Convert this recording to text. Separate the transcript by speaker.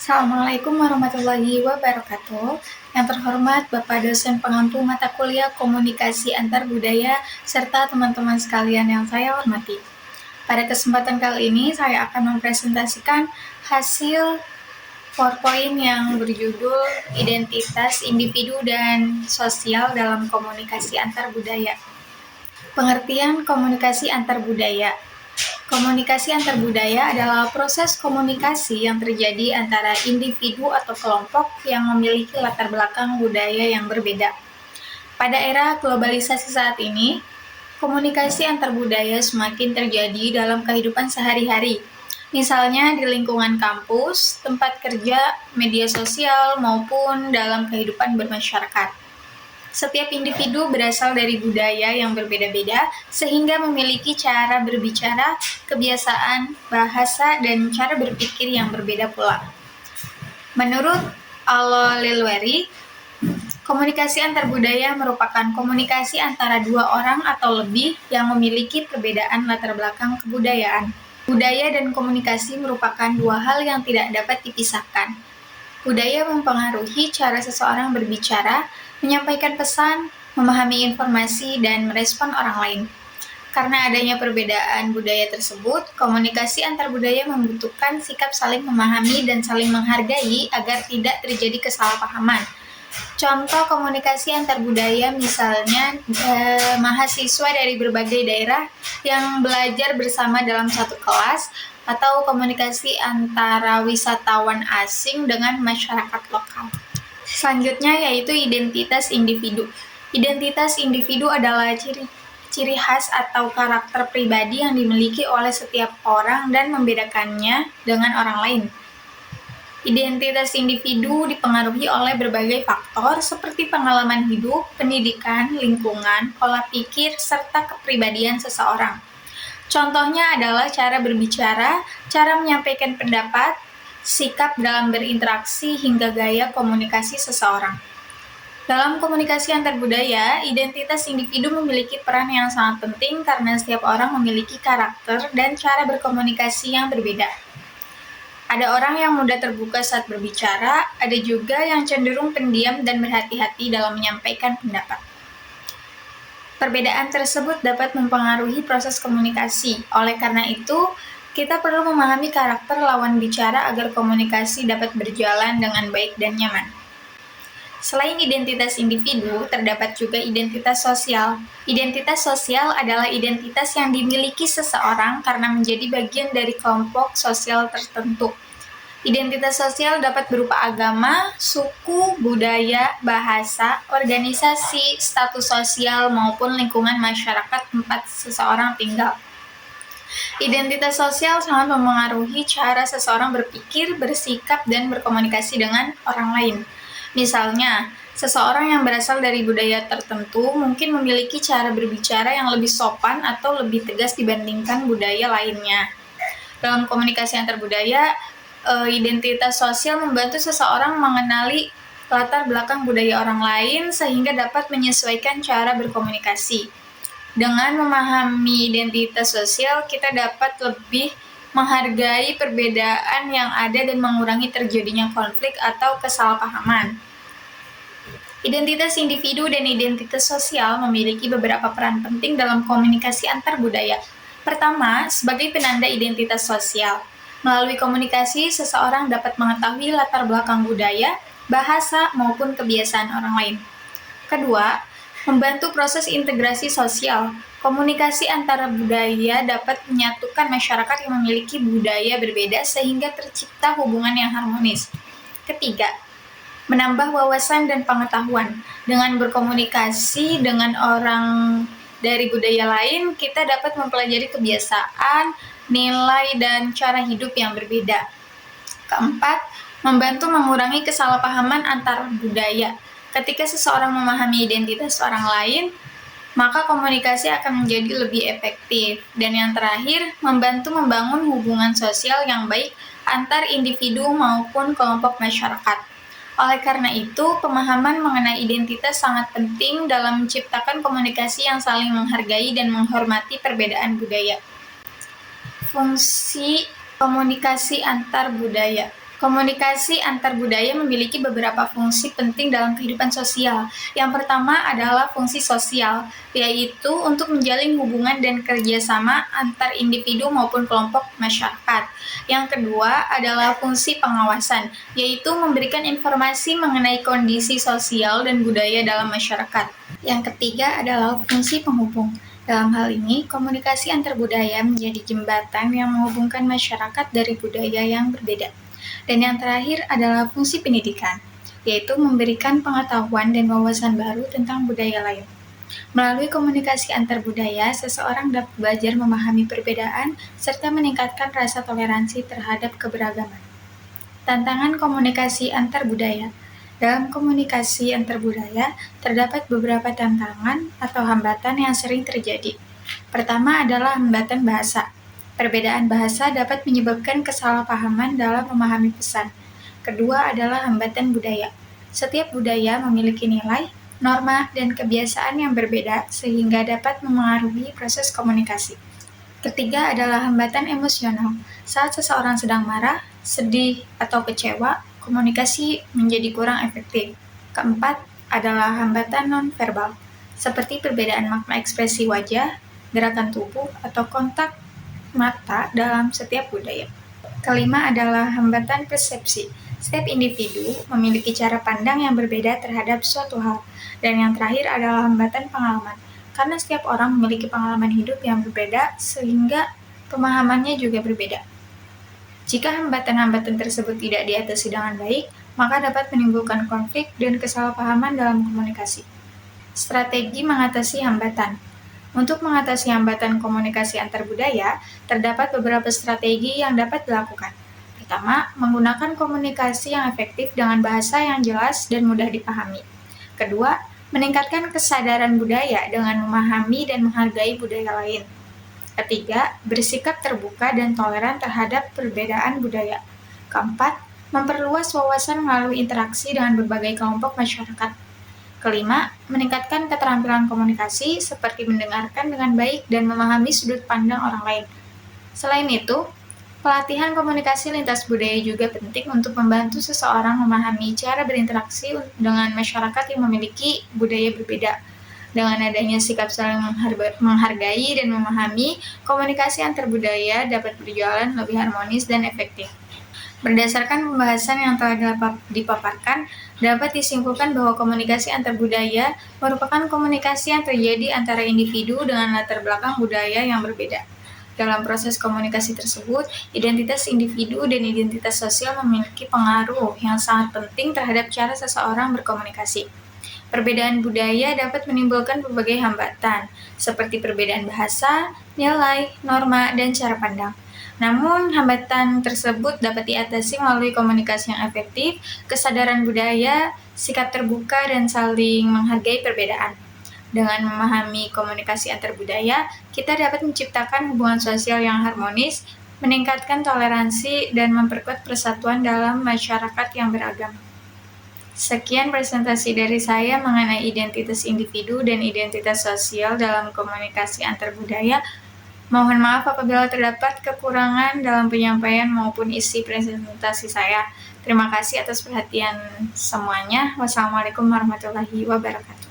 Speaker 1: Assalamualaikum warahmatullahi wabarakatuh. Yang terhormat Bapak dosen pengampu mata kuliah komunikasi antar budaya serta teman-teman sekalian yang saya hormati. Pada kesempatan kali ini saya akan mempresentasikan hasil PowerPoint yang berjudul Identitas Individu dan Sosial dalam Komunikasi Antar Budaya. Pengertian komunikasi antar budaya. Komunikasi antar budaya adalah proses komunikasi yang terjadi antara individu atau kelompok yang memiliki latar belakang budaya yang berbeda. Pada era globalisasi saat ini, komunikasi antar budaya semakin terjadi dalam kehidupan sehari-hari. Misalnya di lingkungan kampus, tempat kerja, media sosial, maupun dalam kehidupan bermasyarakat. Setiap individu berasal dari budaya yang berbeda-beda, sehingga memiliki cara berbicara, kebiasaan, bahasa, dan cara berpikir yang berbeda pula. Menurut Allo Lilweri, komunikasi antar budaya merupakan komunikasi antara dua orang atau lebih yang memiliki perbedaan latar belakang kebudayaan. Budaya dan komunikasi merupakan dua hal yang tidak dapat dipisahkan. Budaya mempengaruhi cara seseorang berbicara, menyampaikan pesan, memahami informasi, dan merespon orang lain. Karena adanya perbedaan budaya tersebut, komunikasi antar budaya membutuhkan sikap saling memahami dan saling menghargai agar tidak terjadi kesalahpahaman. Contoh komunikasi antar budaya misalnya mahasiswa dari berbagai daerah yang belajar bersama dalam satu kelas, atau komunikasi antara wisatawan asing dengan masyarakat lokal. Selanjutnya yaitu identitas individu. Identitas individu adalah ciri khas atau karakter pribadi yang dimiliki oleh setiap orang dan membedakannya dengan orang lain. Identitas individu dipengaruhi oleh berbagai faktor seperti pengalaman hidup, pendidikan, lingkungan, pola pikir, serta kepribadian seseorang. Contohnya adalah cara berbicara, cara menyampaikan pendapat, sikap dalam berinteraksi, hingga gaya komunikasi seseorang. Dalam komunikasi antar budaya, identitas individu memiliki peran yang sangat penting karena setiap orang memiliki karakter dan cara berkomunikasi yang berbeda. Ada orang yang mudah terbuka saat berbicara, ada juga yang cenderung pendiam dan berhati-hati dalam menyampaikan pendapat. Perbedaan tersebut dapat mempengaruhi proses komunikasi. Oleh karena itu, kita perlu memahami karakter lawan bicara agar komunikasi dapat berjalan dengan baik dan nyaman. Selain identitas individu, terdapat juga identitas sosial. Identitas sosial adalah identitas yang dimiliki seseorang karena menjadi bagian dari kelompok sosial tertentu. Identitas sosial dapat berupa agama, suku, budaya, bahasa, organisasi, status sosial, maupun lingkungan masyarakat tempat seseorang tinggal. Identitas sosial sangat mempengaruhi cara seseorang berpikir, bersikap, dan berkomunikasi dengan orang lain. Misalnya, seseorang yang berasal dari budaya tertentu mungkin memiliki cara berbicara yang lebih sopan atau lebih tegas dibandingkan budaya lainnya. Dalam komunikasi antar budaya, identitas sosial membantu seseorang mengenali latar belakang budaya orang lain sehingga dapat menyesuaikan cara berkomunikasi. Dengan memahami identitas sosial, kita dapat lebih menghargai perbedaan yang ada dan mengurangi terjadinya konflik atau kesalahpahaman. Identitas individu dan identitas sosial memiliki beberapa peran penting dalam komunikasi antar budaya. Pertama, sebagai penanda identitas sosial. Melalui komunikasi, seseorang dapat mengetahui latar belakang budaya, bahasa, maupun kebiasaan orang lain. Kedua, membantu proses integrasi sosial. Komunikasi antara budaya dapat menyatukan masyarakat yang memiliki budaya berbeda sehingga tercipta hubungan yang harmonis. Ketiga, menambah wawasan dan pengetahuan. Dengan berkomunikasi dengan orang dari budaya lain, kita dapat mempelajari kebiasaan, nilai, dan cara hidup yang berbeda. Keempat, membantu mengurangi kesalahpahaman antar budaya. Ketika seseorang memahami identitas orang lain, maka komunikasi akan menjadi lebih efektif. Dan yang terakhir, membantu membangun hubungan sosial yang baik antar individu maupun kelompok masyarakat. Oleh karena itu, pemahaman mengenai identitas sangat penting dalam menciptakan komunikasi yang saling menghargai dan menghormati perbedaan budaya. Fungsi komunikasi antar budaya. Komunikasi antar budaya memiliki beberapa fungsi penting dalam kehidupan sosial. Yang pertama adalah fungsi sosial, yaitu untuk menjalin hubungan dan kerjasama antar individu maupun kelompok masyarakat. Yang kedua adalah fungsi pengawasan, yaitu memberikan informasi mengenai kondisi sosial dan budaya dalam masyarakat. Yang ketiga adalah fungsi penghubung. Dalam hal ini, komunikasi antar budaya menjadi jembatan yang menghubungkan masyarakat dari budaya yang berbeda. Dan yang terakhir adalah fungsi pendidikan, yaitu memberikan pengetahuan dan wawasan baru tentang budaya lain. Melalui komunikasi antar budaya, seseorang dapat belajar memahami perbedaan serta meningkatkan rasa toleransi terhadap keberagaman. Tantangan komunikasi antar budaya. Dalam komunikasi antar budaya, terdapat beberapa tantangan atau hambatan yang sering terjadi. Pertama adalah hambatan bahasa. Perbedaan bahasa dapat menyebabkan kesalahpahaman dalam memahami pesan. Kedua adalah hambatan budaya. Setiap budaya memiliki nilai, norma, dan kebiasaan yang berbeda sehingga dapat memengaruhi proses komunikasi. Ketiga adalah hambatan emosional. Saat seseorang sedang marah, sedih, atau kecewa, komunikasi menjadi kurang efektif. Keempat adalah hambatan non-verbal, seperti perbedaan makna ekspresi wajah, gerakan tubuh, atau kontak mata dalam setiap budaya. Kelima adalah hambatan persepsi. Setiap individu memiliki cara pandang yang berbeda terhadap suatu hal. Dan yang terakhir adalah hambatan pengalaman. Karena setiap orang memiliki pengalaman hidup yang berbeda, sehingga pemahamannya juga berbeda. Jika hambatan-hambatan tersebut tidak diatasi dengan baik, maka dapat menimbulkan konflik dan kesalahpahaman dalam komunikasi. Strategi mengatasi hambatan. Untuk mengatasi hambatan komunikasi antar budaya, terdapat beberapa strategi yang dapat dilakukan. Pertama, menggunakan komunikasi yang efektif dengan bahasa yang jelas dan mudah dipahami. Kedua, meningkatkan kesadaran budaya dengan memahami dan menghargai budaya lain. Ketiga, bersikap terbuka dan toleran terhadap perbedaan budaya. Keempat, memperluas wawasan melalui interaksi dengan berbagai kelompok masyarakat. Kelima, meningkatkan keterampilan komunikasi seperti mendengarkan dengan baik dan memahami sudut pandang orang lain. Selain itu, pelatihan komunikasi lintas budaya juga penting untuk membantu seseorang memahami cara berinteraksi dengan masyarakat yang memiliki budaya berbeda. Dengan adanya sikap saling menghargai dan memahami, komunikasi antar budaya dapat berjalan lebih harmonis dan efektif. Berdasarkan pembahasan yang telah dipaparkan, dapat disimpulkan bahwa komunikasi antar budaya merupakan komunikasi yang terjadi antara individu dengan latar belakang budaya yang berbeda. Dalam proses komunikasi tersebut, identitas individu dan identitas sosial memiliki pengaruh yang sangat penting terhadap cara seseorang berkomunikasi. Perbedaan budaya dapat menimbulkan berbagai hambatan, seperti perbedaan bahasa, nilai, norma, dan cara pandang. Namun, hambatan tersebut dapat diatasi melalui komunikasi yang efektif, kesadaran budaya, sikap terbuka, dan saling menghargai perbedaan. Dengan memahami komunikasi antar budaya, kita dapat menciptakan hubungan sosial yang harmonis, meningkatkan toleransi, dan memperkuat persatuan dalam masyarakat yang beragam. Sekian presentasi dari saya mengenai identitas individu dan identitas sosial dalam komunikasi antar budaya. Mohon maaf apabila terdapat kekurangan dalam penyampaian maupun isi presentasi saya. Terima kasih atas perhatian semuanya. Wassalamualaikum warahmatullahi wabarakatuh.